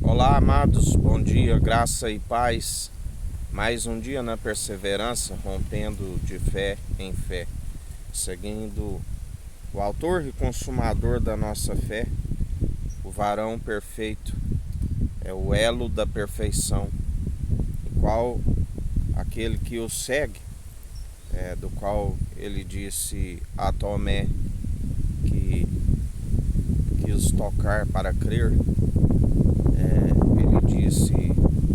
Olá, amados, bom dia, graça e paz. Mais um dia na perseverança, rompendo de fé em fé, seguindo o autor e consumador da nossa fé, o varão perfeito, é o elo da perfeição, o qual aquele que o segue, do qual ele disse a Tomé que quis tocar para crer. Ele disse: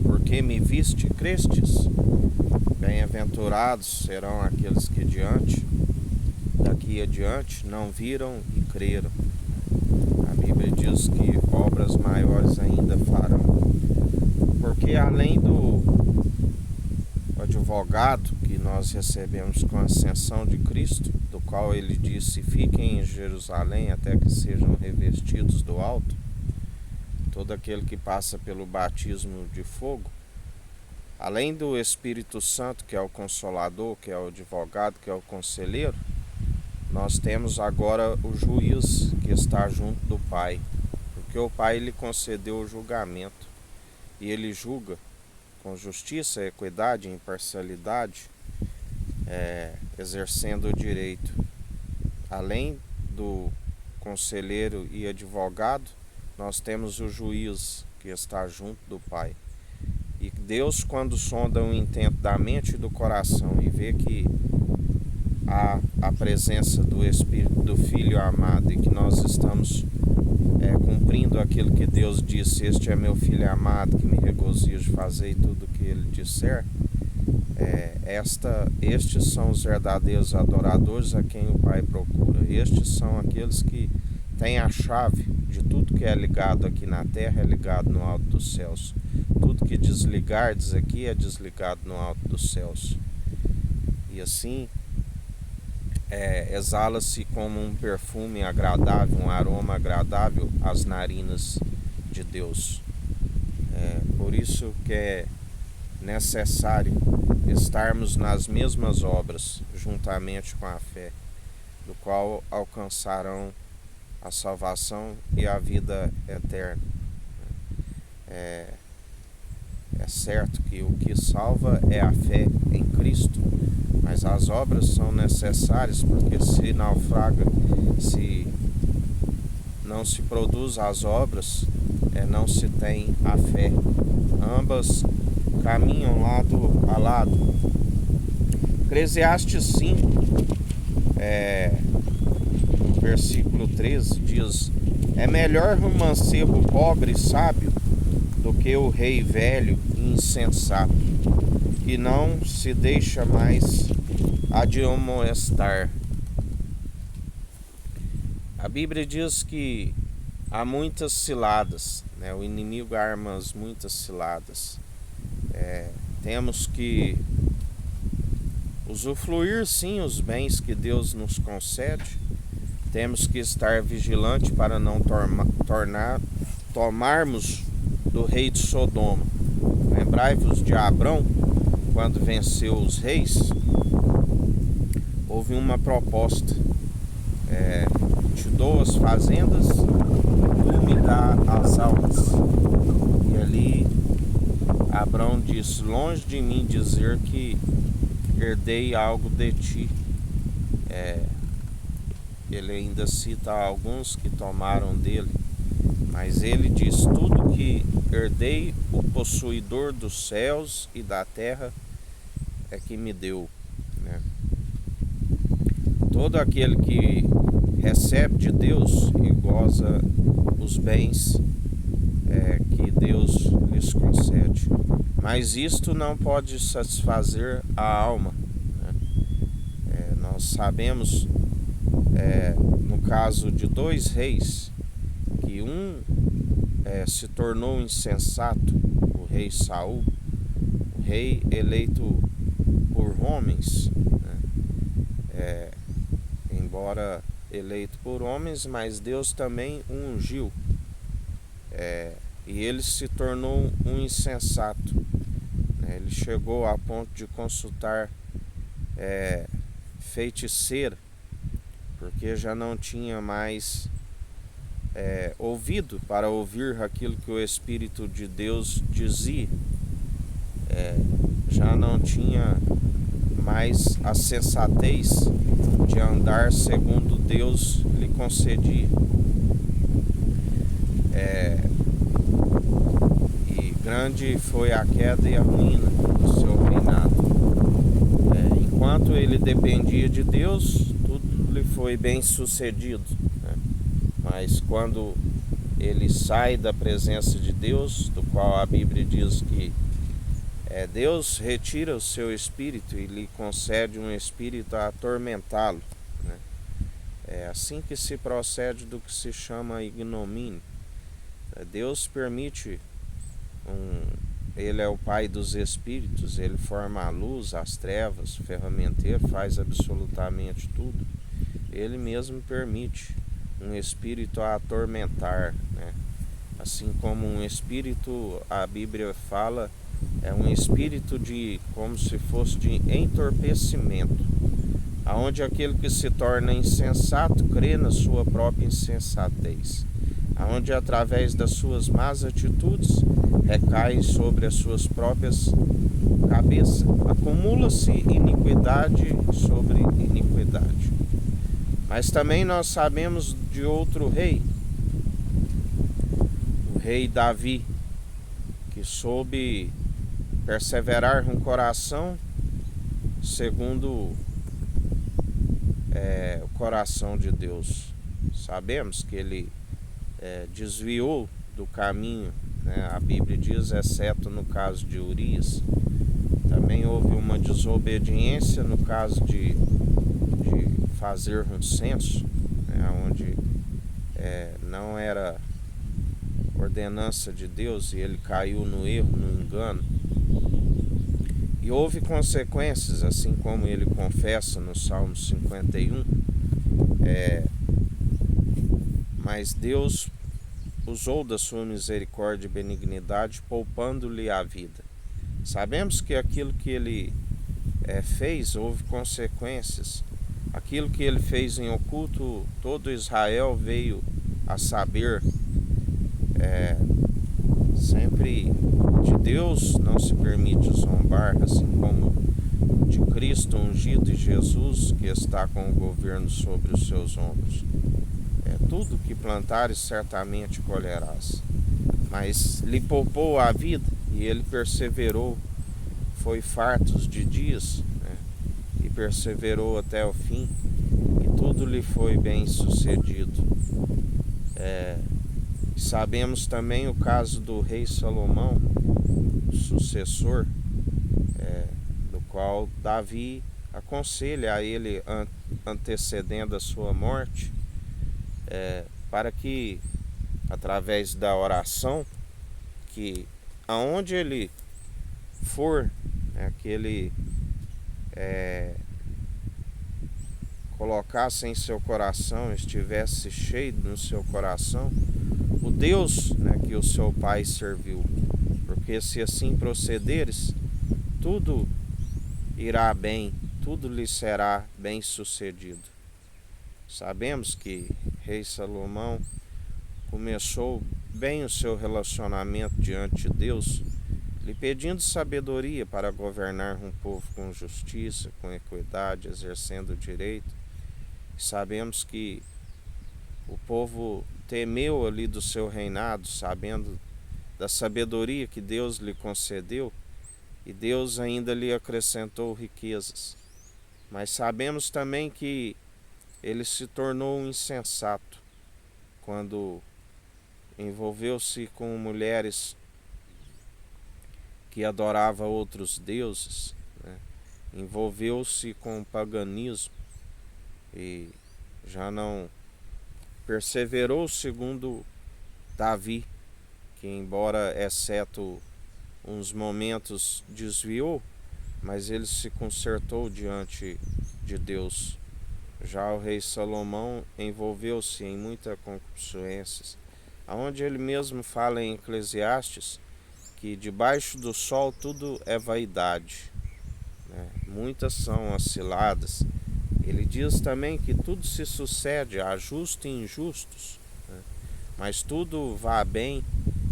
porque me viste, crestes? Bem-aventurados serão aqueles que daqui adiante não viram e creram. A Bíblia diz que obras maiores ainda farão. Porque além do advogado que nós recebemos com a ascensão de Cristo, do qual ele disse: fiquem em Jerusalém até que sejam revestidos do alto, todo aquele que passa pelo batismo de fogo, além do Espírito Santo, que é o Consolador, que é o advogado, que é o conselheiro, nós temos agora o juiz que está junto do Pai, porque o Pai lhe concedeu o julgamento e ele julga com justiça, equidade e imparcialidade, exercendo o direito. Além do conselheiro e advogado, nós temos o juiz que está junto do Pai. E Deus, quando sonda o intento da mente e do coração e vê que há a presença do Espírito do Filho amado e que nós estamos cumprindo aquilo que Deus disse: este é meu Filho amado, que me regozijo de fazer tudo o que ele disser, estes são os verdadeiros adoradores a quem o Pai procura. Estes são aqueles que têm a chave de tudo que é ligado aqui na terra é ligado no alto dos céus. Tudo que desligardes aqui é desligado no alto dos céus. E assim exala-se como um perfume agradável, um aroma agradável às narinas de Deus. Por isso que é necessário estarmos nas mesmas obras, juntamente com a fé, do qual alcançarão a salvação e a vida eterna. É certo que o que salva é a fé em Cristo, mas as obras são necessárias, porque se naufraga, se não se produz as obras, não se tem a fé. Ambas caminham lado a lado. Eclesiastes 5, no versículo 13, diz: é melhor um mancebo pobre e sábio do que o rei velho e insensato, que não se deixa mais admoestar. A Bíblia diz que há muitas ciladas, o inimigo arma muitas ciladas. Temos que usufruir sim os bens que Deus nos concede. Temos que estar vigilante para não tomarmos do rei de Sodoma. Lembrai-vos de Abrão, quando venceu os reis, houve uma proposta: te dou as fazendas, tu me dá as almas. E ali Abrão disse: longe de mim dizer que herdei algo de ti. Ele ainda cita alguns que tomaram dele, mas ele diz: tudo que herdei, o possuidor dos céus e da terra é que me deu. Todo aquele que recebe de Deus e goza os bens que Deus lhes concede, mas isto não pode satisfazer a alma. Nós sabemos, no caso de dois reis, que um se tornou insensato, o rei Saul, o rei eleito por homens, embora eleito por homens, mas Deus também o ungiu, e ele se tornou um insensato. Ele chegou a ponto de consultar feiticeira, porque já não tinha mais ouvido para ouvir aquilo que o Espírito de Deus dizia, já não tinha mais a sensatez de andar segundo Deus lhe concedia. E grande foi a queda e a ruína do seu reinado. Enquanto ele dependia de Deus, tudo lhe foi bem sucedido, né? Mas quando ele sai da presença de Deus, do qual a Bíblia diz que Deus retira o seu espírito e lhe concede um espírito a atormentá-lo, né? É assim que se procede do que se chama ignomínio. Deus permite Ele é o Pai dos Espíritos, Ele forma a luz, as trevas, o ferramenteiro, faz absolutamente tudo. Ele mesmo permite um espírito a atormentar, né? Assim como um espírito, a Bíblia fala, é um espírito de, como se fosse de entorpecimento, aonde aquele que se torna insensato crê na sua própria insensatez, aonde através das suas más atitudes recaem sobre as suas próprias cabeças, acumula-se iniquidade sobre iniquidade. Mas também nós sabemos de outro rei, o rei Davi, que soube perseverar no coração segundo o coração de Deus. Sabemos que ele desviou do caminho, né? A Bíblia diz, exceto no caso de Urias. Também houve uma desobediência no caso de fazer um censo, né? Onde não era ordenança de Deus e ele caiu no erro, no engano. E houve consequências, assim como ele confessa no Salmo 51, mas Deus usou da sua misericórdia e benignidade, poupando-lhe a vida. Sabemos que aquilo que ele fez, houve consequências. Aquilo que ele fez em oculto, todo Israel veio a saber. Sempre de Deus não se permite zombar, assim como de Cristo ungido e Jesus, que está com o governo sobre os seus ombros. Tudo que plantares certamente colherás. Mas lhe poupou a vida e ele perseverou, foi fartos de dias, né? E perseverou até o fim, e tudo lhe foi bem sucedido. Sabemos também o caso do rei Salomão, o sucessor, do qual Davi aconselha a ele antecedendo a sua morte, para que através da oração, que aonde ele for, que ele colocasse em seu coração, estivesse cheio no seu coração, o Deus, que o seu pai serviu, porque se assim procederes, tudo irá bem, tudo lhe será bem sucedido. Sabemos que rei Salomão começou bem o seu relacionamento diante de Deus, lhe pedindo sabedoria para governar um povo com justiça, com equidade, exercendo o direito. Sabemos que o povo temeu ali do seu reinado, sabendo da sabedoria que Deus lhe concedeu, e Deus ainda lhe acrescentou riquezas. Mas sabemos também que ele se tornou um insensato quando envolveu-se com mulheres que adoravam outros deuses, envolveu-se com o paganismo e já não perseverou segundo Davi, que embora exceto uns momentos desviou, mas ele se consertou diante de Deus. Já o rei Salomão envolveu-se em muitas concupiscências, aonde ele mesmo fala em Eclesiastes que debaixo do sol tudo é vaidade, muitas são as ciladas. Ele diz também que tudo se sucede a justos e injustos, mas tudo vá bem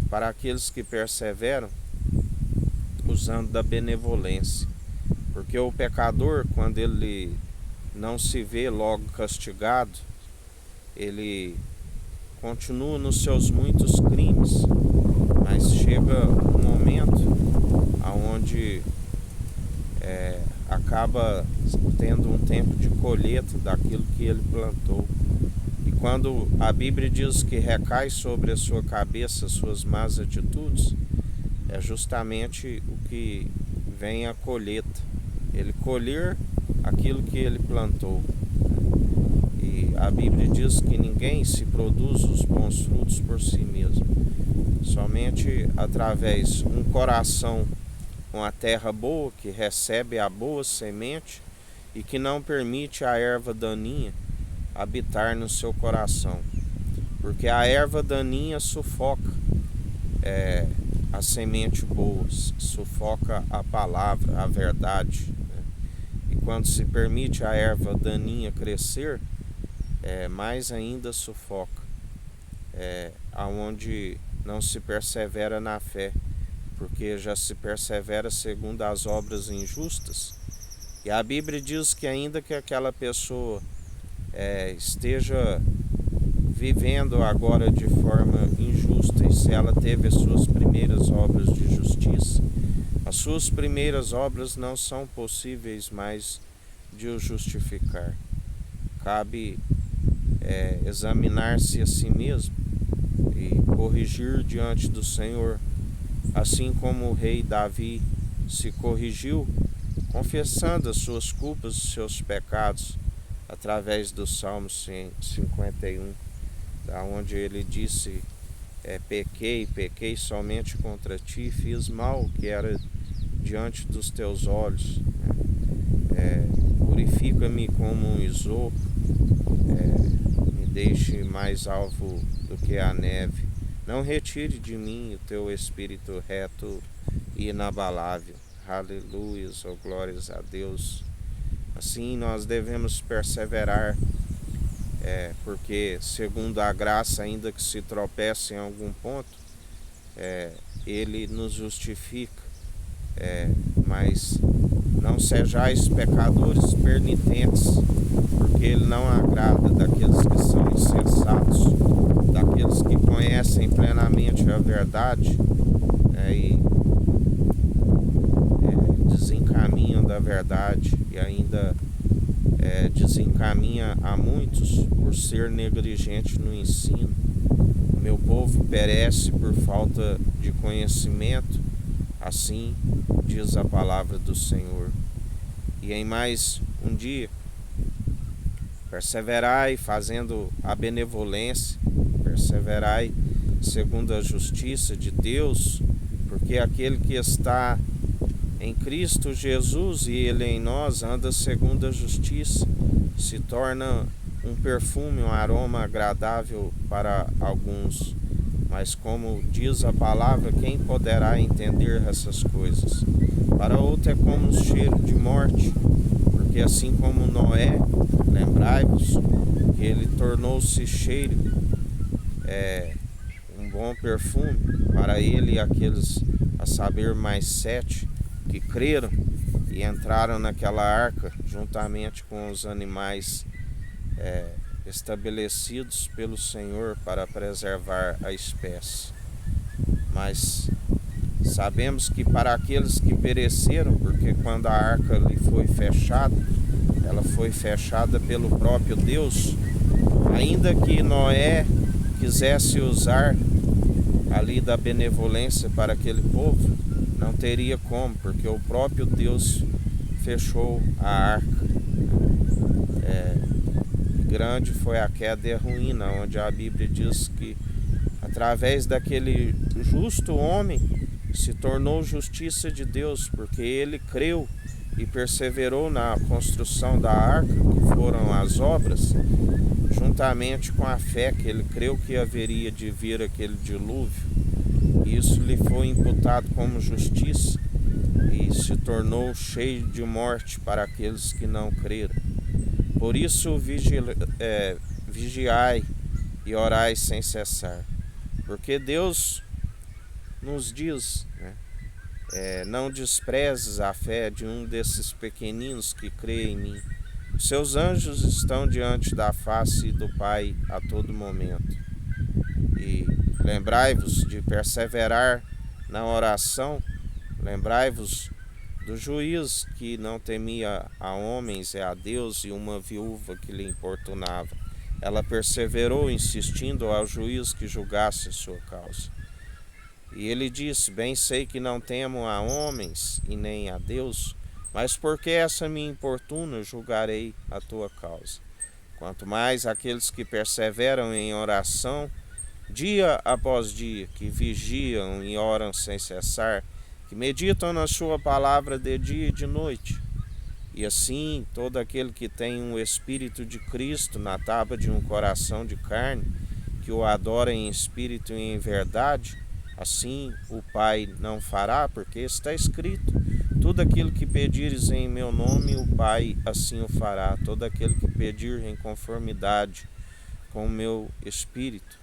para aqueles que perseveram usando da benevolência. Porque o pecador, quando ele não se vê logo castigado, ele continua nos seus muitos crimes, mas chega um momento onde acaba tendo um tempo de colheita daquilo que ele plantou. E quando a Bíblia diz que recai sobre a sua cabeça as suas más atitudes, é justamente o que vem a colheita. Ele colher aquilo que ele plantou. E a Bíblia diz que ninguém se produz os bons frutos por si mesmo. Somente através de um coração com a terra boa, que recebe a boa semente e que não permite a erva daninha habitar no seu coração. Porque a erva daninha sufoca a semente boa, sufoca a palavra, a verdade. E quando se permite a erva daninha crescer, mais ainda sufoca, aonde não se persevera na fé, porque já se persevera segundo as obras injustas. E a Bíblia diz que ainda que aquela pessoa esteja vivendo agora de forma injusta, e se ela teve as suas primeiras obras de justiça, as suas primeiras obras não são possíveis mais de o justificar. Cabe examinar-se a si mesmo e corrigir diante do Senhor, assim como o rei Davi se corrigiu, confessando as suas culpas e seus pecados, através do Salmo 51, onde ele disse: pequei somente contra ti, fiz mal que era diante dos teus olhos, purifica-me como um isopo, me deixe mais alvo do que a neve, não retire de mim o teu espírito reto e inabalável. Aleluia, oh glórias a Deus. Assim nós devemos perseverar, porque segundo a graça, ainda que se tropece em algum ponto, ele nos justifica, mas não sejais pecadores penitentes, porque ele não agrada daqueles que são insensatos, daqueles que conhecem plenamente a verdade, e desencaminham da verdade, e ainda desencaminha a muitos por ser negligente no ensino. O meu povo perece por falta de conhecimento, assim diz a palavra do Senhor. E em mais um dia, perseverai fazendo a benevolência, perseverai segundo a justiça de Deus, porque aquele que está em Cristo Jesus e ele em nós anda segundo a justiça, se torna um perfume, um aroma agradável para alguns. Mas como diz a palavra, quem poderá entender essas coisas? Para outro é como um cheiro de morte, porque assim como Noé, lembrai-vos que ele tornou-se cheiro, um bom perfume para ele e aqueles, a saber, mais 7 que creram e entraram naquela arca juntamente com os animais estabelecidos pelo Senhor para preservar a espécie. Mas sabemos que para aqueles que pereceram, porque quando a arca lhe foi fechada, ela foi fechada pelo próprio Deus, ainda que Noé quisesse usar ali da benevolência para aquele povo, não teria como, porque o próprio Deus fechou a arca. Grande foi a queda e a ruína, onde a Bíblia diz que através daquele justo homem se tornou justiça de Deus, porque ele creu e perseverou na construção da arca, que foram as obras, juntamente com a fé, que ele creu que haveria de vir aquele dilúvio. Isso lhe foi imputado como justiça e se tornou cheio de morte para aqueles que não creram. Por isso vigiai e orai sem cessar, Porque Deus nos diz, né? Não desprezes a fé de um desses pequeninos que crê em mim. Seus anjos estão diante da face do Pai a todo momento. E lembrai-vos de perseverar na oração, lembrai-vos do juiz que não temia a homens e a Deus, e uma viúva que lhe importunava. Ela perseverou, insistindo ao juiz que julgasse sua causa. E ele disse: bem sei que não temo a homens e nem a Deus, mas porque essa me importuna, julgarei a tua causa. Quanto mais aqueles que perseveram em oração, dia após dia, que vigiam e oram sem cessar, que meditam na sua palavra de dia e de noite. E assim, todo aquele que tem um Espírito de Cristo na tábua de um coração de carne, que o adora em espírito e em verdade, assim o Pai não fará, porque está escrito: tudo aquilo que pedires em meu nome, o Pai assim o fará. Todo aquele que pedir em conformidade com o meu Espírito.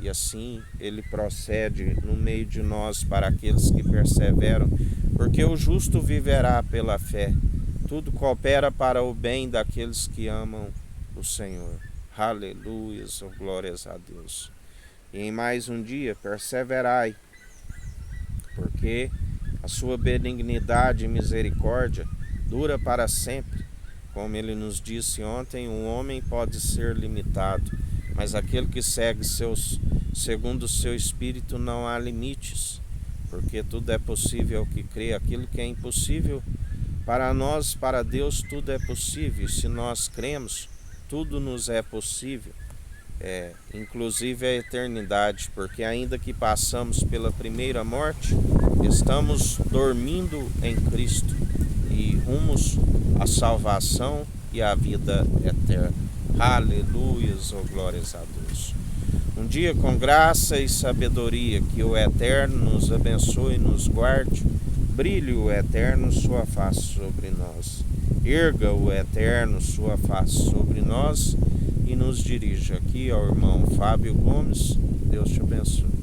E assim ele procede no meio de nós para aqueles que perseveram, porque o justo viverá pela fé. Tudo coopera para o bem daqueles que amam o Senhor. Aleluia, glórias a Deus. E em mais um dia perseverai, porque a sua benignidade e misericórdia dura para sempre. Como ele nos disse ontem, um homem pode ser limitado, mas aquele que segue segundo o seu espírito não há limites, porque tudo é possível ao que crê. Aquilo que é impossível para nós, para Deus, tudo é possível. Se nós cremos, tudo nos é possível. Inclusive a eternidade, porque ainda que passamos pela primeira morte, estamos dormindo em Cristo e rumos à salvação e à vida eterna. Aleluia, glórias a Deus. Um dia com graça e sabedoria, que o Eterno nos abençoe e nos guarde, brilhe o Eterno sua face sobre nós, erga o Eterno sua face sobre nós e nos dirija. Aqui ao irmão Fábio Gomes. Deus te abençoe.